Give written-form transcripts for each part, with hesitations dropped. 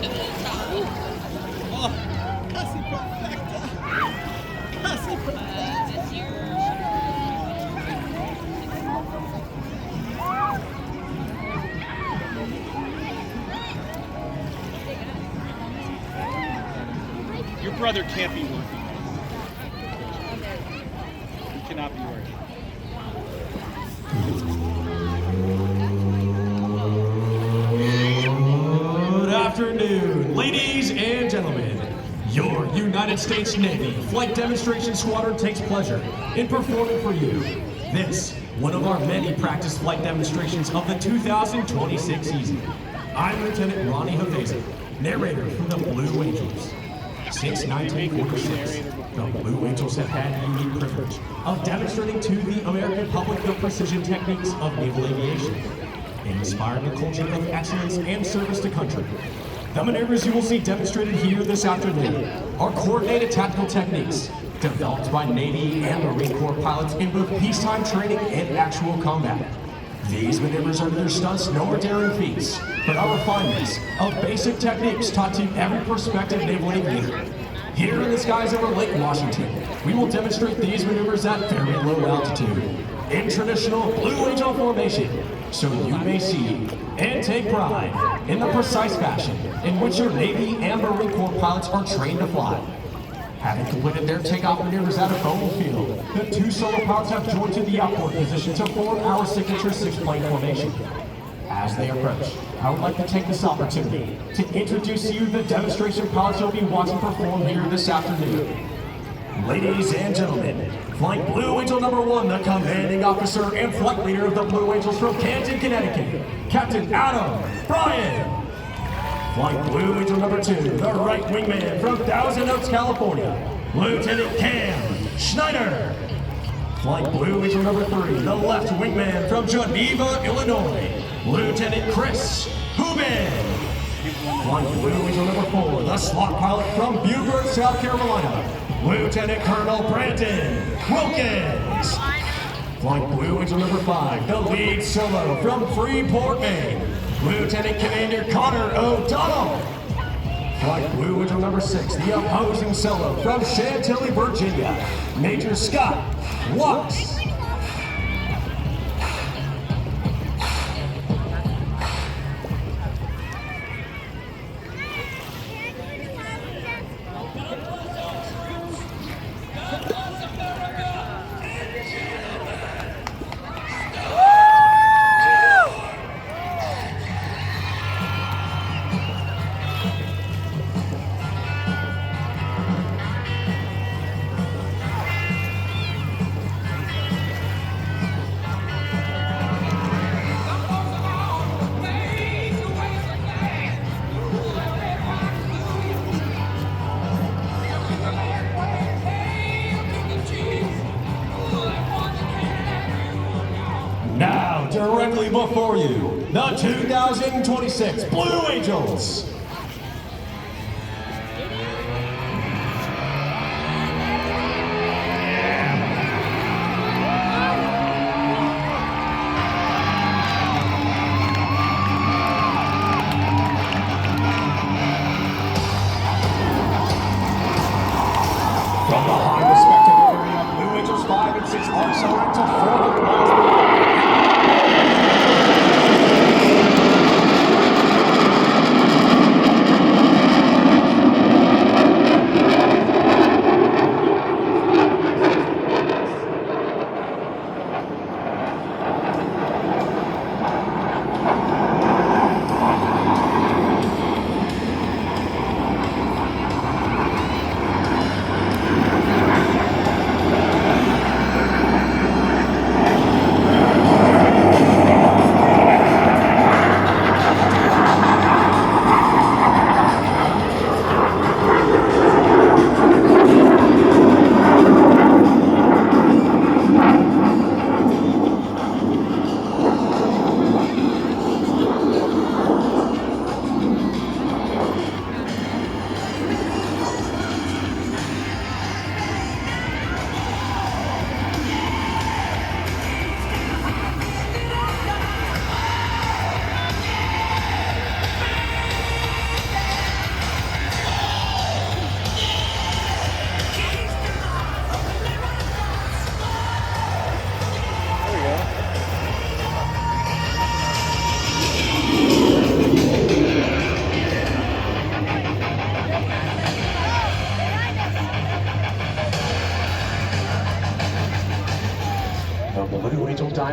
Oh, casi perfecta. Casi perfecta. Your brother can't be working. He cannot be working. Good afternoon, ladies and gentlemen. Your United States Navy Flight Demonstration Squadron takes pleasure in performing for you this, one of our many practice flight demonstrations of the 2026 season. I'm Lieutenant Ronnie Haveza, narrator from the Blue Angels. Since 1946, the Blue Angels have had the unique privilege of demonstrating to the American public the precision techniques of naval aviation and inspiring a culture of excellence and service to country. The maneuvers you will see demonstrated here this afternoon are coordinated tactical techniques developed by Navy and Marine Corps pilots in both peacetime training and actual combat. These maneuvers are neither stunts nor daring feats, but are refinements of basic techniques taught to every prospective naval aviator. Here in the skies over Lake Washington, we will demonstrate these maneuvers at very low altitude, in traditional Blue Angel formation, so you may see and take pride in the precise fashion in which your Navy and Marine Corps pilots are trained to fly. Having completed their takeoff maneuvers out of Bowen Field, the two solo pilots have joined to the outboard position to form our signature six-plane formation. As they approach, I would like to take this opportunity to introduce to you the demonstration pilots you'll be watching perform here this afternoon. Ladies and gentlemen, Flight Blue Angel number 1, the commanding officer and flight leader of the Blue Angels from Canton, Connecticut, Captain Adam Bryan. Flight Blue Angel number 2, the right wingman from Thousand Oaks, California, Lieutenant Cam Schneider. Flight Blue Angel number 3, the left wingman from Geneva, Illinois, Lieutenant Chris Hubin. Flight Blue Angel number 4, the slot pilot from Beaufort, South Carolina, Lieutenant Colonel Brandon Wilkins. Flight Blue Angel number 5, the lead solo from Freeport, Maine, Lieutenant Commander Connor O'Donnell. Flight Blue Angel number 6, the opposing solo from Chantilly, Virginia, Major Scott Watts. Now, directly before you, the 2026 Blue Angels. From the high respected area, Blue Angels 5 and 6 are soaring to 400 miles per hour.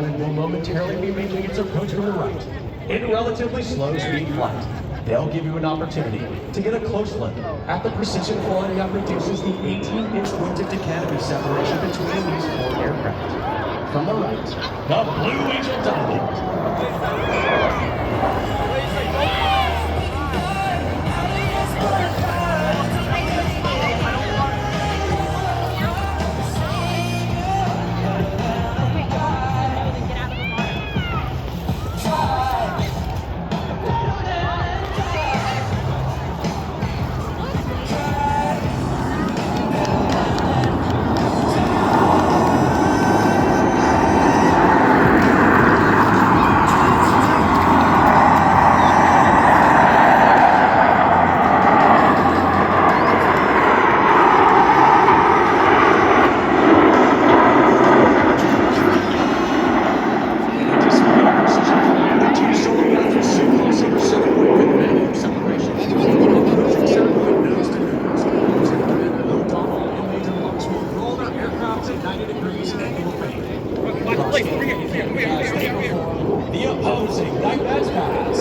Diamond will momentarily be making its approach from the right. In relatively slow speed flight, they'll give you an opportunity to get a close look at the precision flying that reduces the 18-inch wingtip to canopy separation between these four aircraft. From the right, the Blue Angel Diamond. The opposing Nightmatch Pass.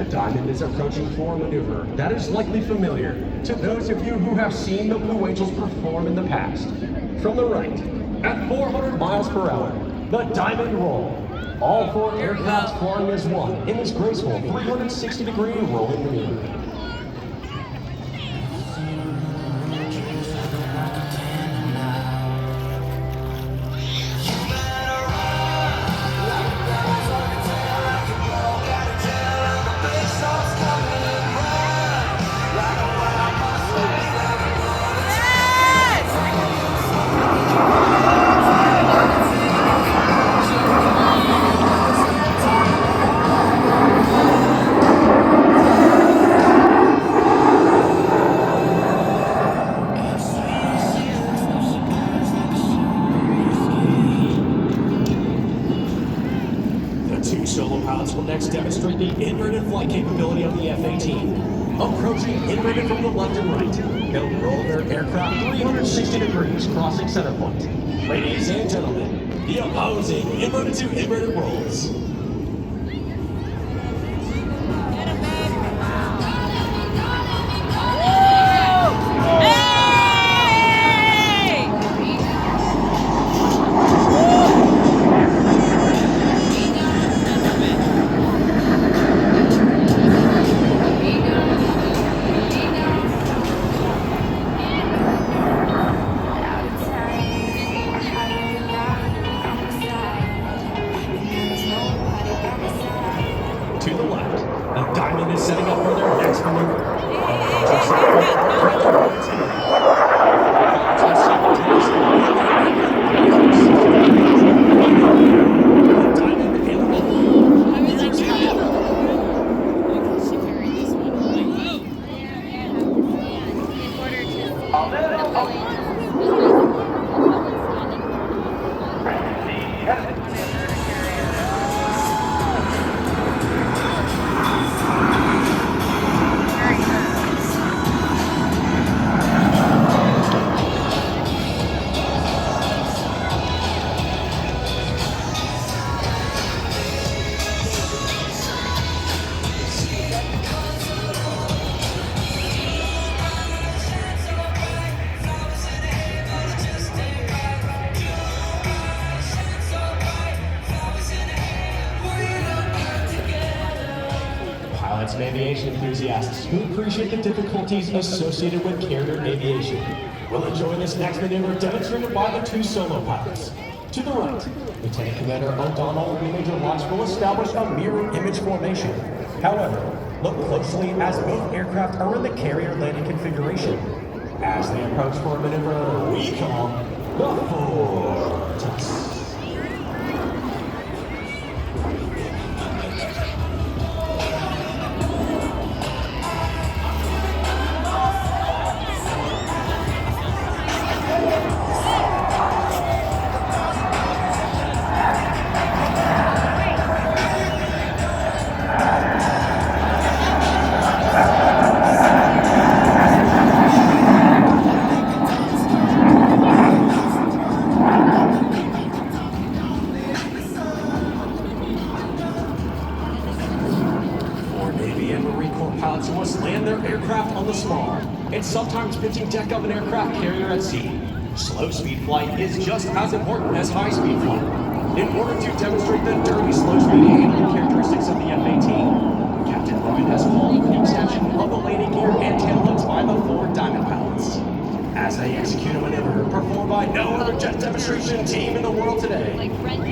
Diamond is approaching for a maneuver that is likely familiar to those of you who have seen the Blue Angels perform in the past. From the right, at 400 miles per hour, the Diamond Roll. All four aircraft flying as one in this graceful 360-degree rolling maneuver. Solo pilots will next demonstrate the inverted flight capability of the F-18. Approaching inverted from the left and right, they'll roll their aircraft 360 degrees, crossing center point. Ladies and gentlemen, the opposing inverted to inverted rolls. To the left, the Diamond is setting up for their next maneuver. Pilots and aviation enthusiasts who appreciate the difficulties associated with carrier aviation will enjoy this next maneuver demonstrated by the two solo pilots. To the right, Lieutenant Commander O'Donnell and Major Watts will establish a mirror image formation. However, look closely as both aircraft are in the carrier landing configuration. As they approach for a maneuver, we call the Vortex. Pilots must land their aircraft on the small and sometimes pitching deck of an aircraft carrier at sea. Slow-speed flight is just as important as high-speed flight. In order to demonstrate the dirty slow-speed handling characteristics of the F-18, Captain Ryan has called for the extension of the landing gear and tail hooks by the 4 Diamond pilots. As they execute a maneuver performed by no other jet demonstration team in the world today.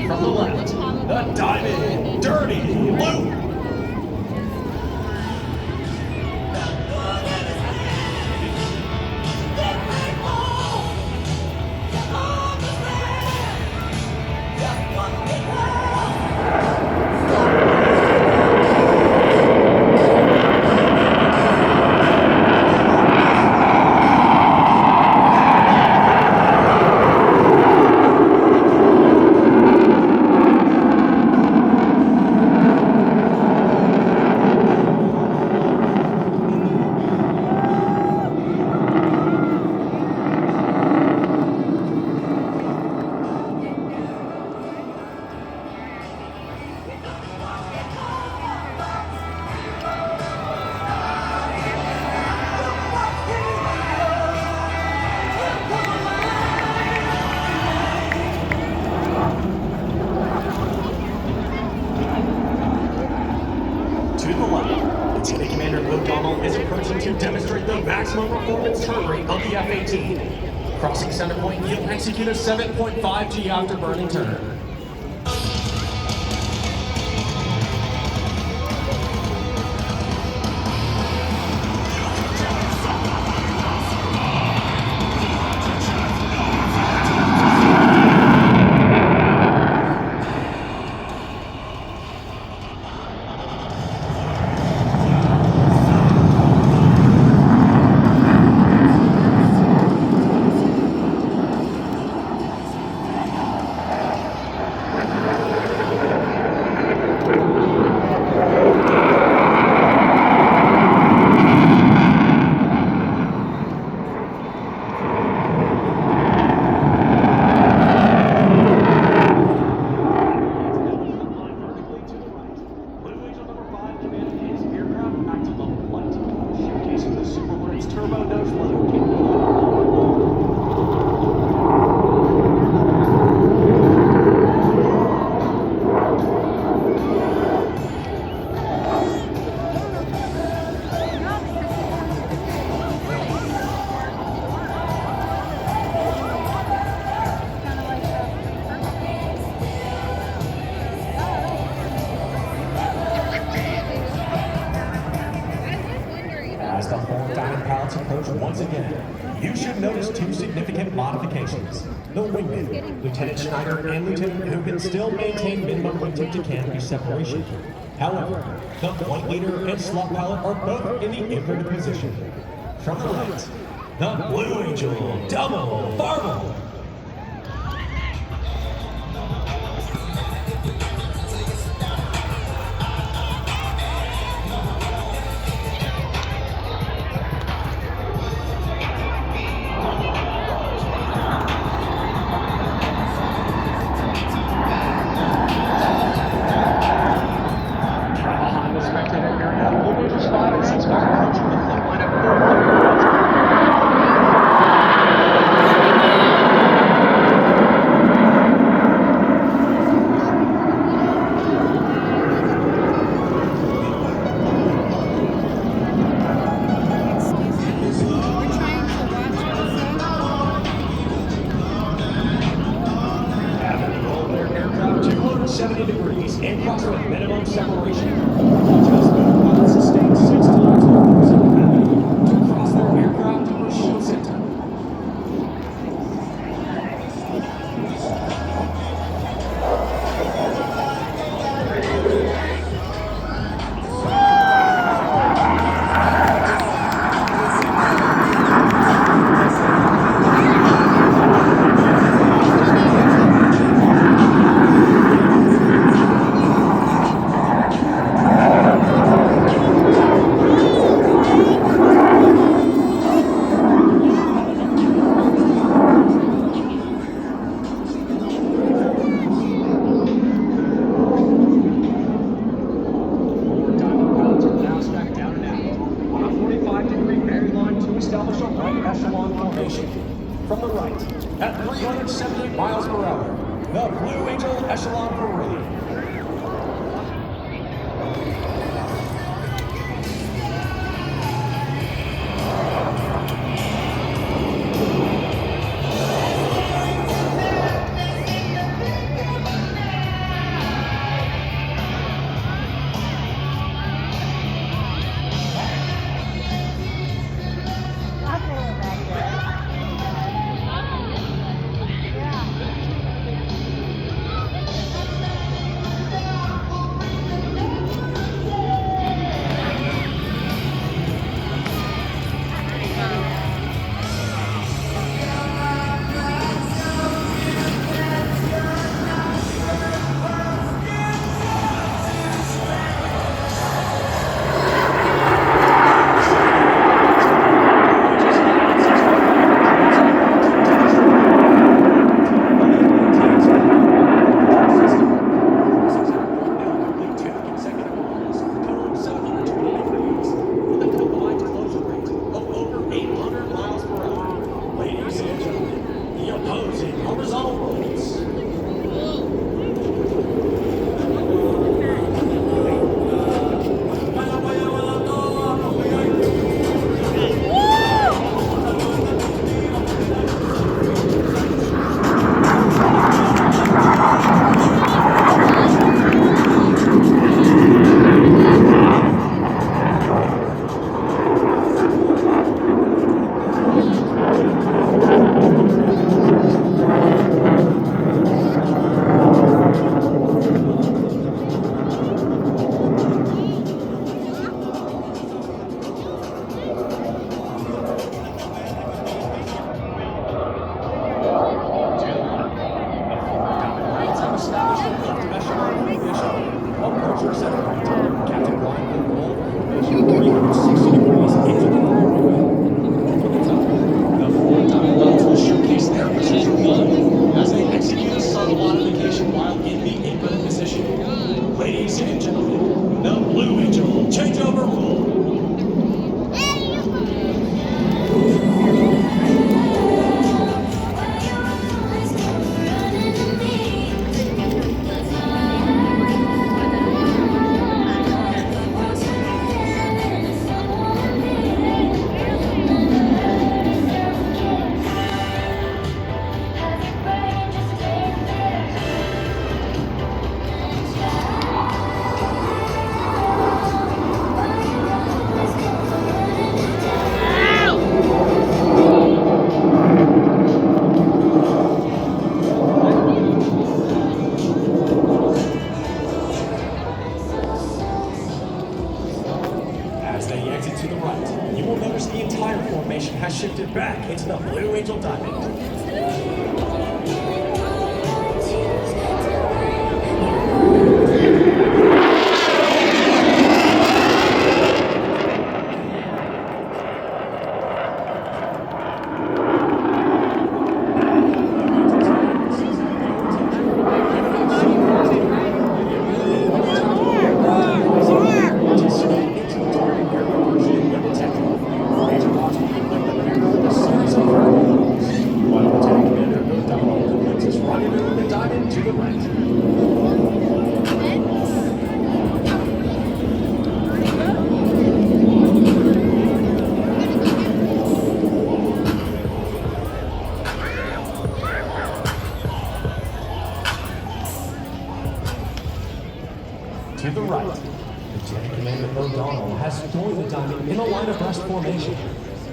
From the left, the Diamond Dirty Loop. To demonstrate the maximum performance turn rate of the F-18. Crossing center point, he'll execute a 7.5 G afterburning turn. As the 4 Diamond pilots approach once again, you should notice 2 significant modifications. The wingman, Lieutenant Schneider and Lieutenant Who can still maintain minimum wingtip to canopy separation. However, the flight leader and slot pilot are both in the inverted position. From the right, the Blue Angel Double Barbell. And cross with minimum separation. Just move while sustained 6 times over to cross their aircraft over shield center. diamond. To the right, Lieutenant Commander O'Donnell has joined the diamond in a line of rest formation,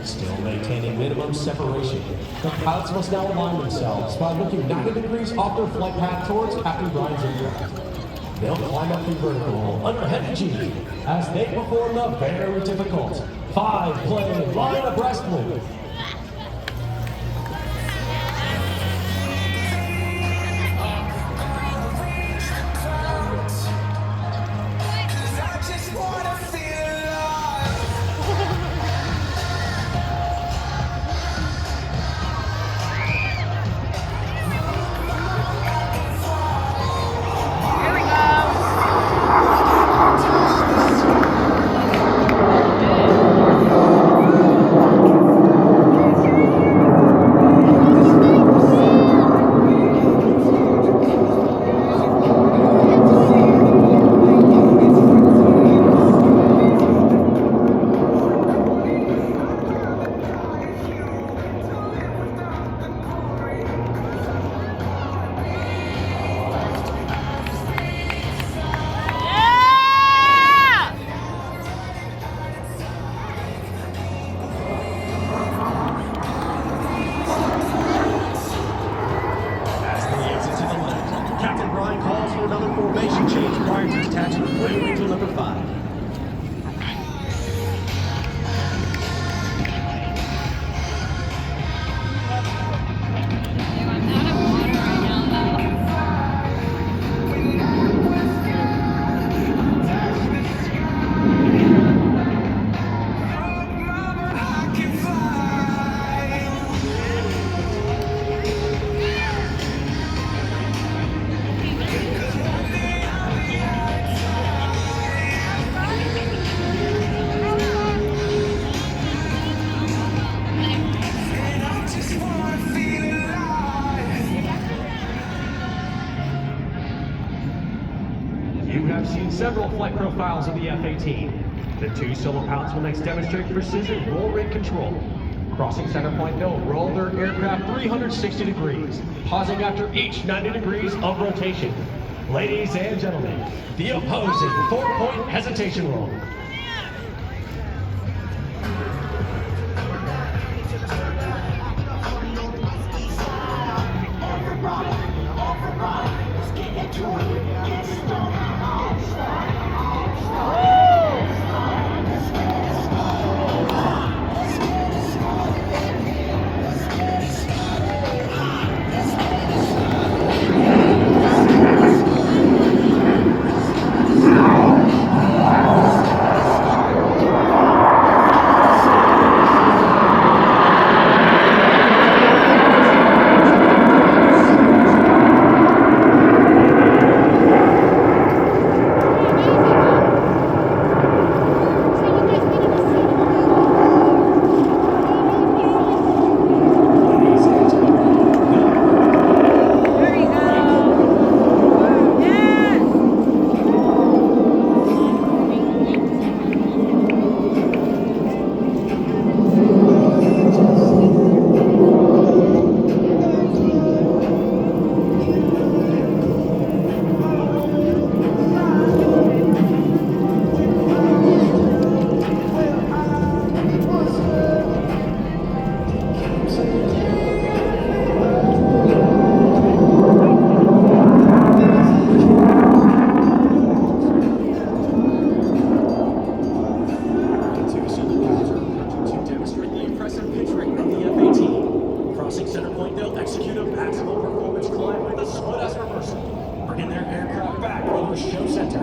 still maintaining minimum separation. The pilots must now align themselves by looking 90 degrees off their flight path towards Captain Brian's aircraft. They'll climb up through vertical under heavy G as they perform the very difficult 5-plane line abreast loop. You have seen several flight profiles of the F-18. The two solo pilots will next demonstrate precision roll rate control. Crossing center point, they'll roll their aircraft 360 degrees, pausing after each 90 degrees of rotation. Ladies and gentlemen, the opposing 4-point hesitation roll. aircraft back over show center.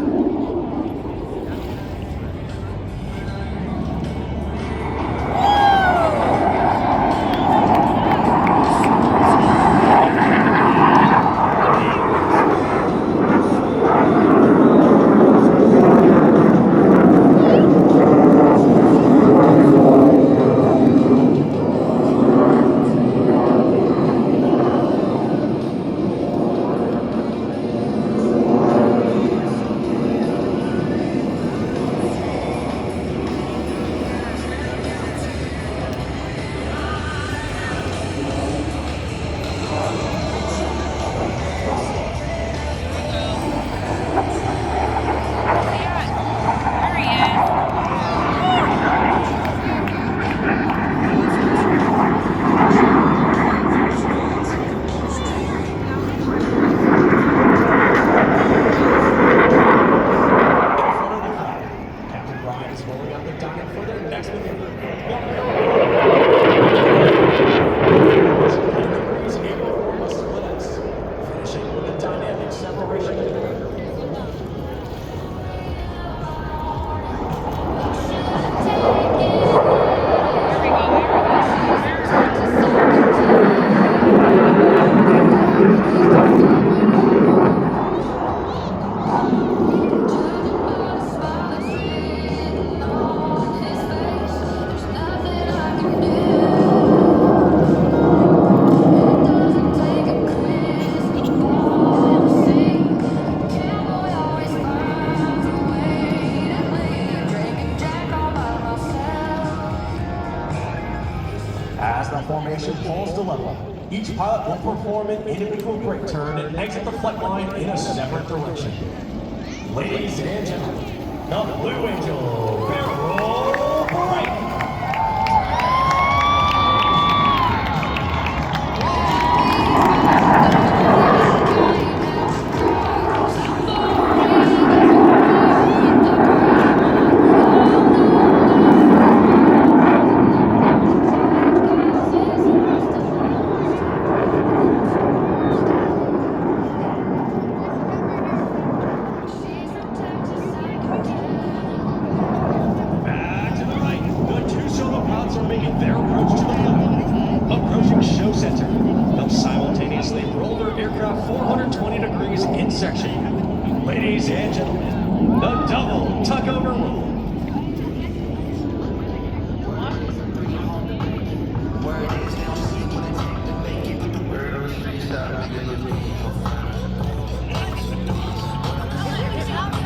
As the formation pulls to level, each pilot will perform an individual brake turn and exit the flight line in a separate direction. Ladies and gentlemen, the Blue Angel barrel brake. Ladies and gentlemen, the double tuck-over roll.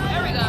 There we go.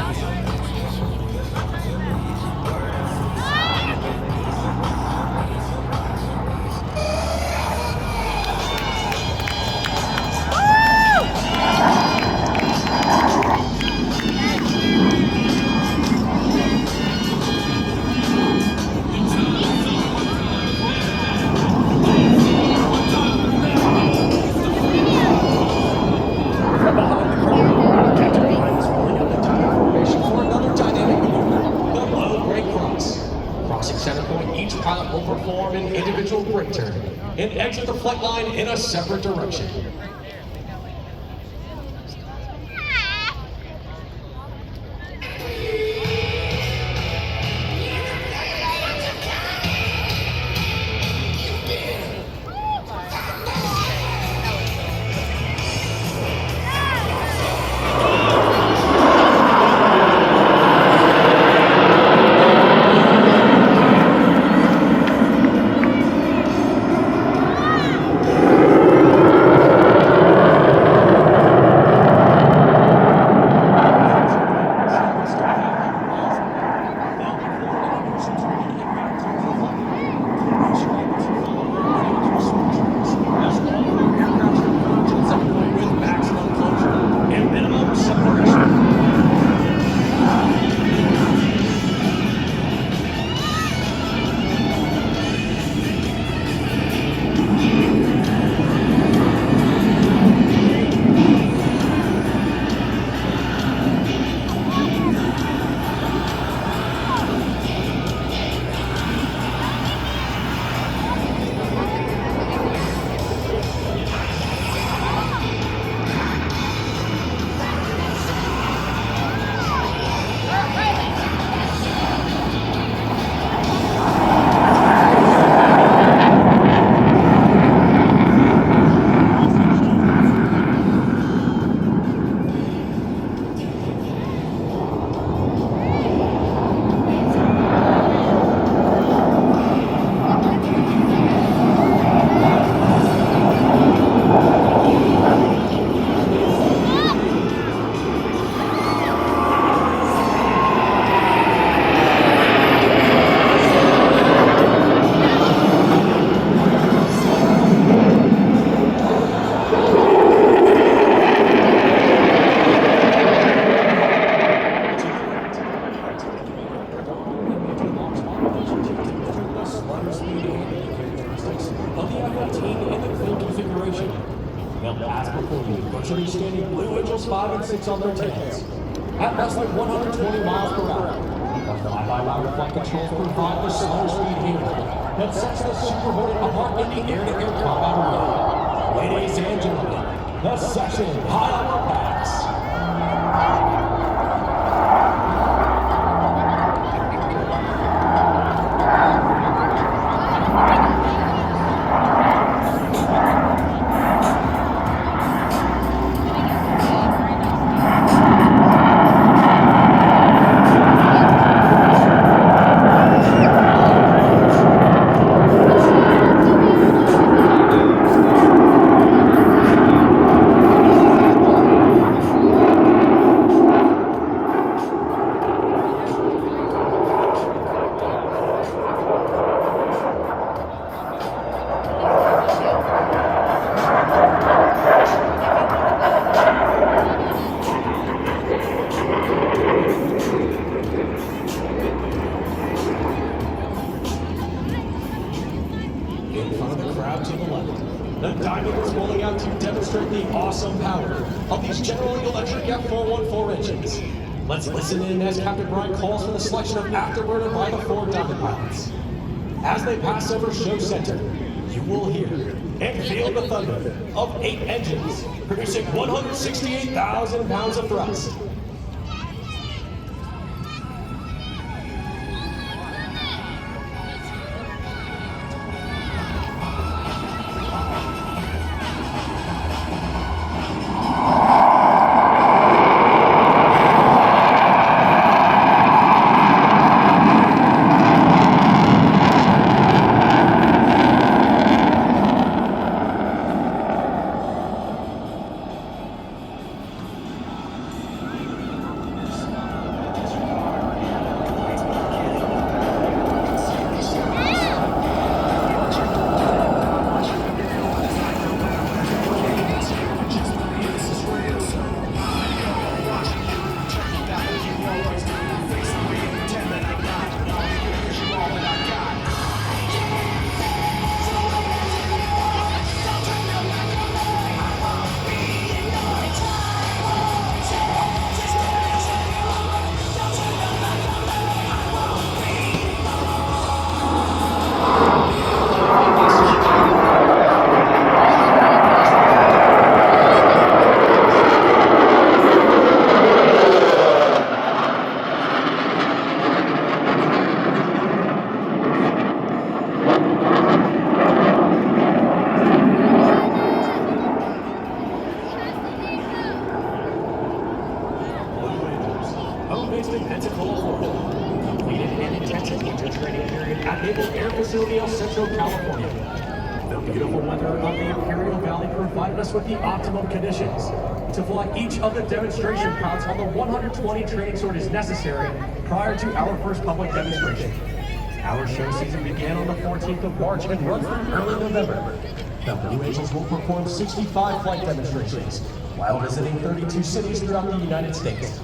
Each pilot will perform an individual brake turn and exit the flight line in a separate direction. seats on their tails. At less than 120 miles per hour, the fly-by-wire flight controls provide the slow speed handling that sets the Super Hornet apart in the air-to-air combat arena. Ladies and gentlemen, the section high on the pass. The diamond is rolling out to demonstrate the awesome power of these General Electric F414 engines. Let's listen in as Captain Brian calls for the selection of afterburner by the 4 diamond pilots. As they pass over show center, you will hear and feel the thunder of 8 engines producing 168,000 pounds of thrust. With the optimum conditions to fly each of the demonstration pilots on the 120 training sort is necessary prior to our first public demonstration. Our show season began on the 14th of March and runs through early November. The Blue Angels will perform 65 flight demonstrations while visiting 32 cities throughout the United States.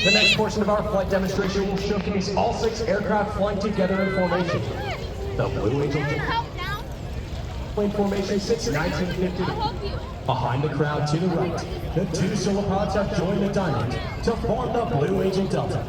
The next portion of our flight demonstration will showcase all 6 aircraft flying together in formation. The Blue Angels plane formation since 1950. Behind the crowd to the right, the 2 solo pilots have joined the diamond to form the Blue Angel Delta.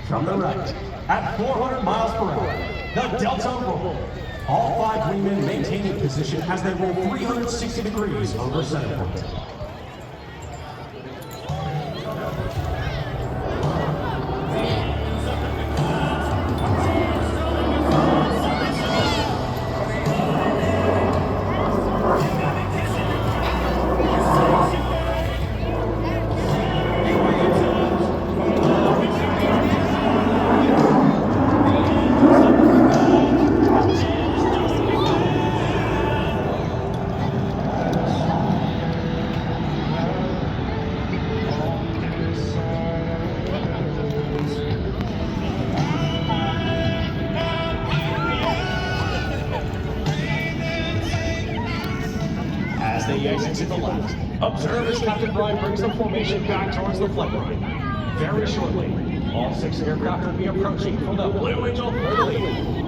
From the right, at 400 miles per hour, the Delta roll. All 5 wingmen maintaining position as they roll 360 degrees over center point. Observe as Captain Brian brings the formation back towards the flight line. Very shortly, all 6 aircraft will be approaching from the Blue Angel fleur-de-lis.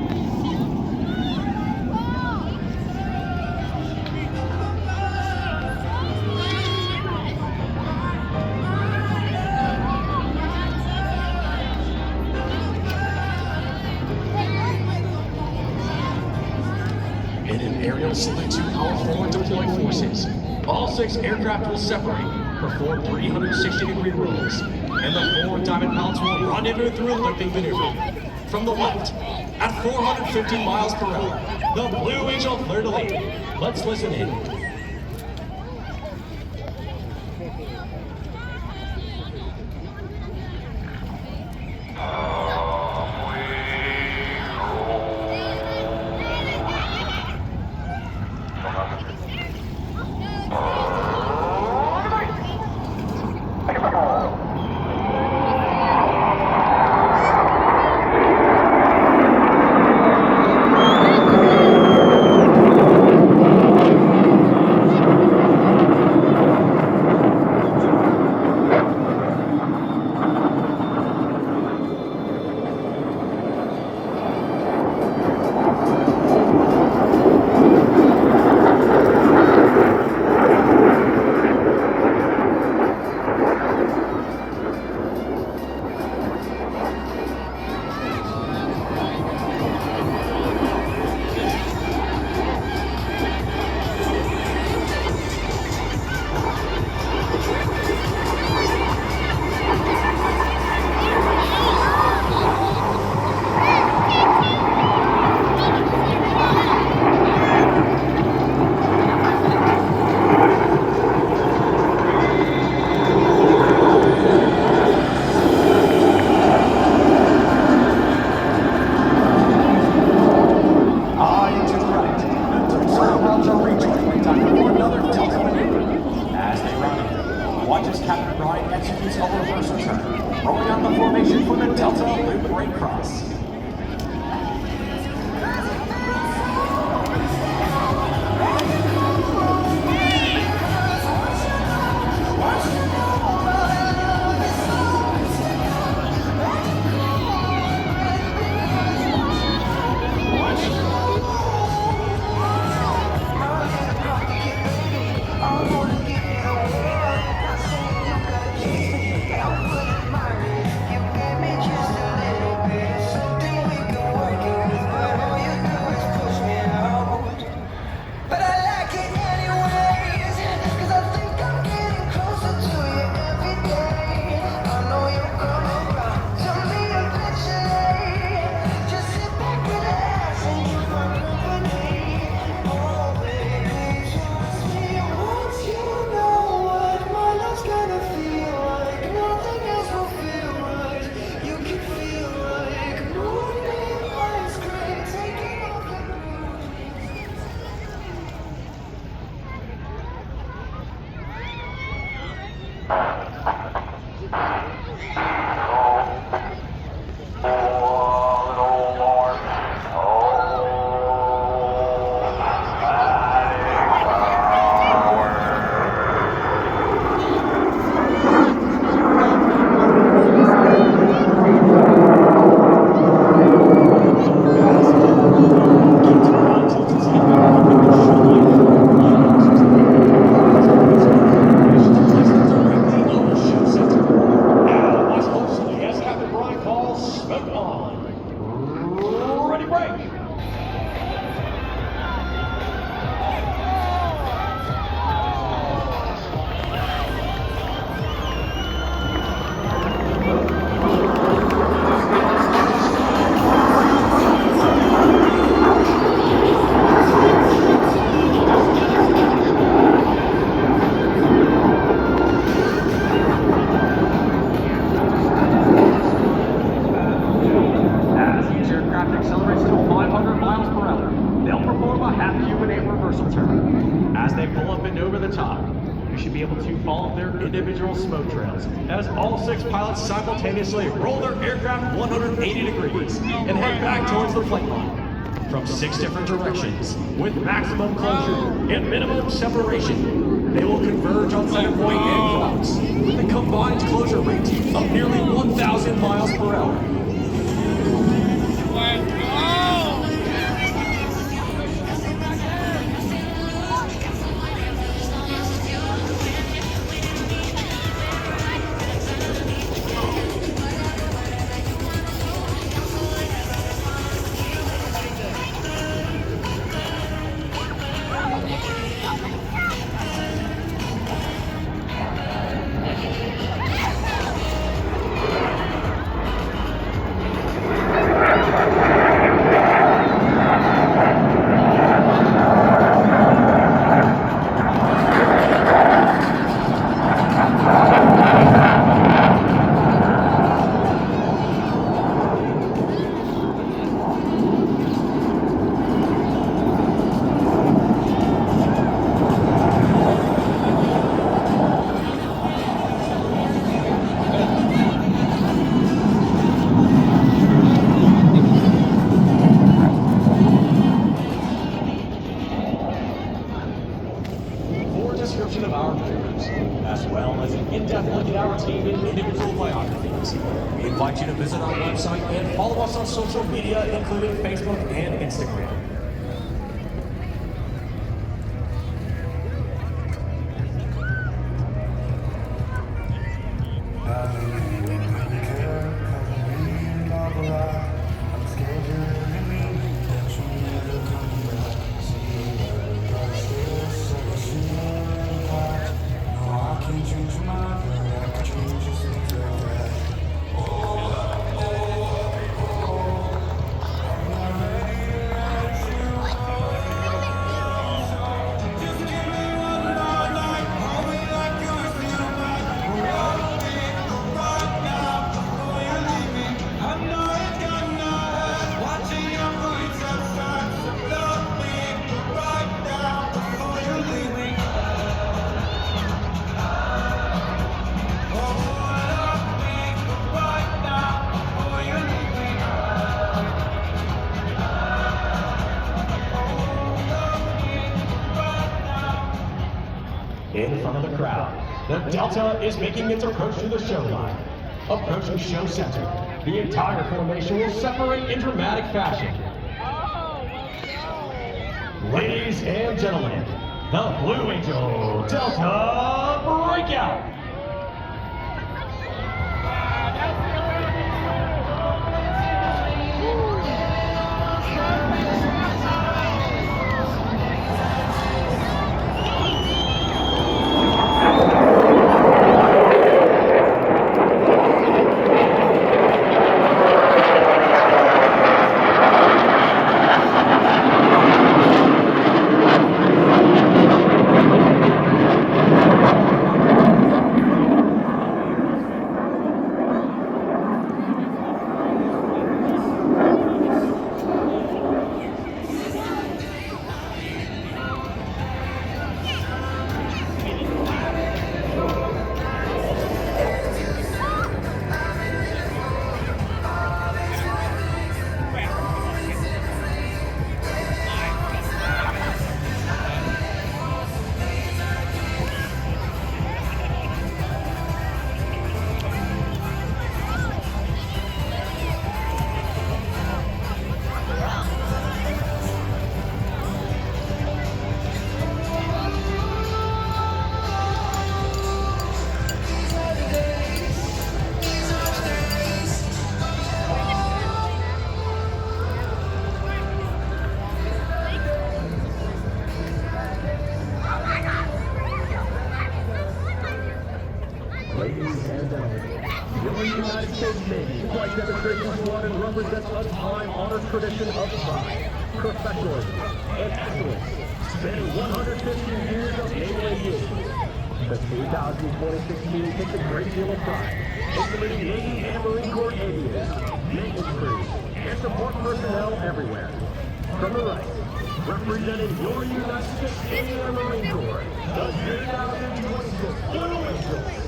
In an aerial salute to our forward deployed forces, all 6 aircraft will separate, perform 360-degree rolls, and the forward diamond pilots will rendezvous through a looping maneuver. From the left, at 450 miles per hour, the Blue Angel fleur-de-lis. Let's listen in. Individual smoke trails as all 6 pilots simultaneously roll their aircraft 180 degrees and head back towards the flight line from 6 different directions with maximum closure and minimum separation. They will converge on center point and cross with a combined closure rate of nearly 1,000 miles per hour. Description of our members, as well as an in-depth look at our team and individual biographies. We invite you to visit our website and follow us on social media, including Facebook and Instagram. In front of the crowd, the Delta is making its approach to the show line. Approaching show center, the entire formation will separate in dramatic fashion. Ladies and gentlemen, the Blue Angel Delta Breakout! United States Navy Flight Demonstration Squadron represents a time-honored tradition of pride, professionalism, and excellence, spanning 115 years of naval aviation. The 2026 team takes a great deal of pride, implementing Navy and Marine Corps aviators, maintenance crews, and support personnel everywhere. From the right, representing your United States Navy and Marine Corps, the 2026 Blue Angels.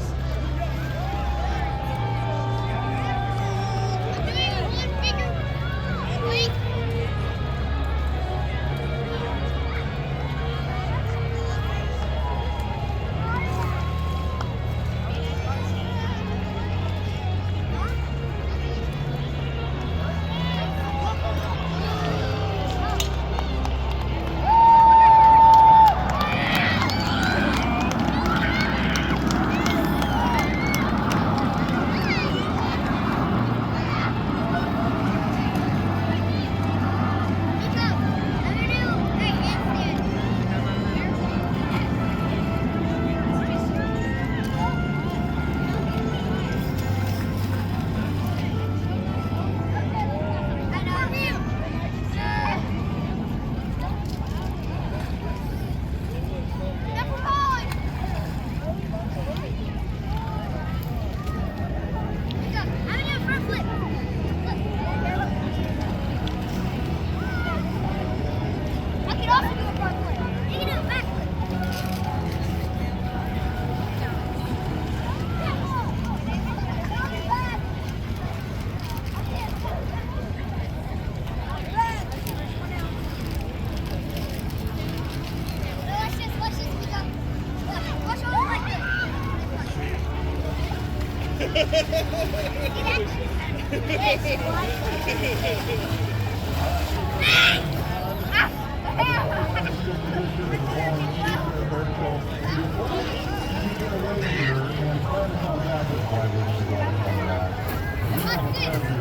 What's this?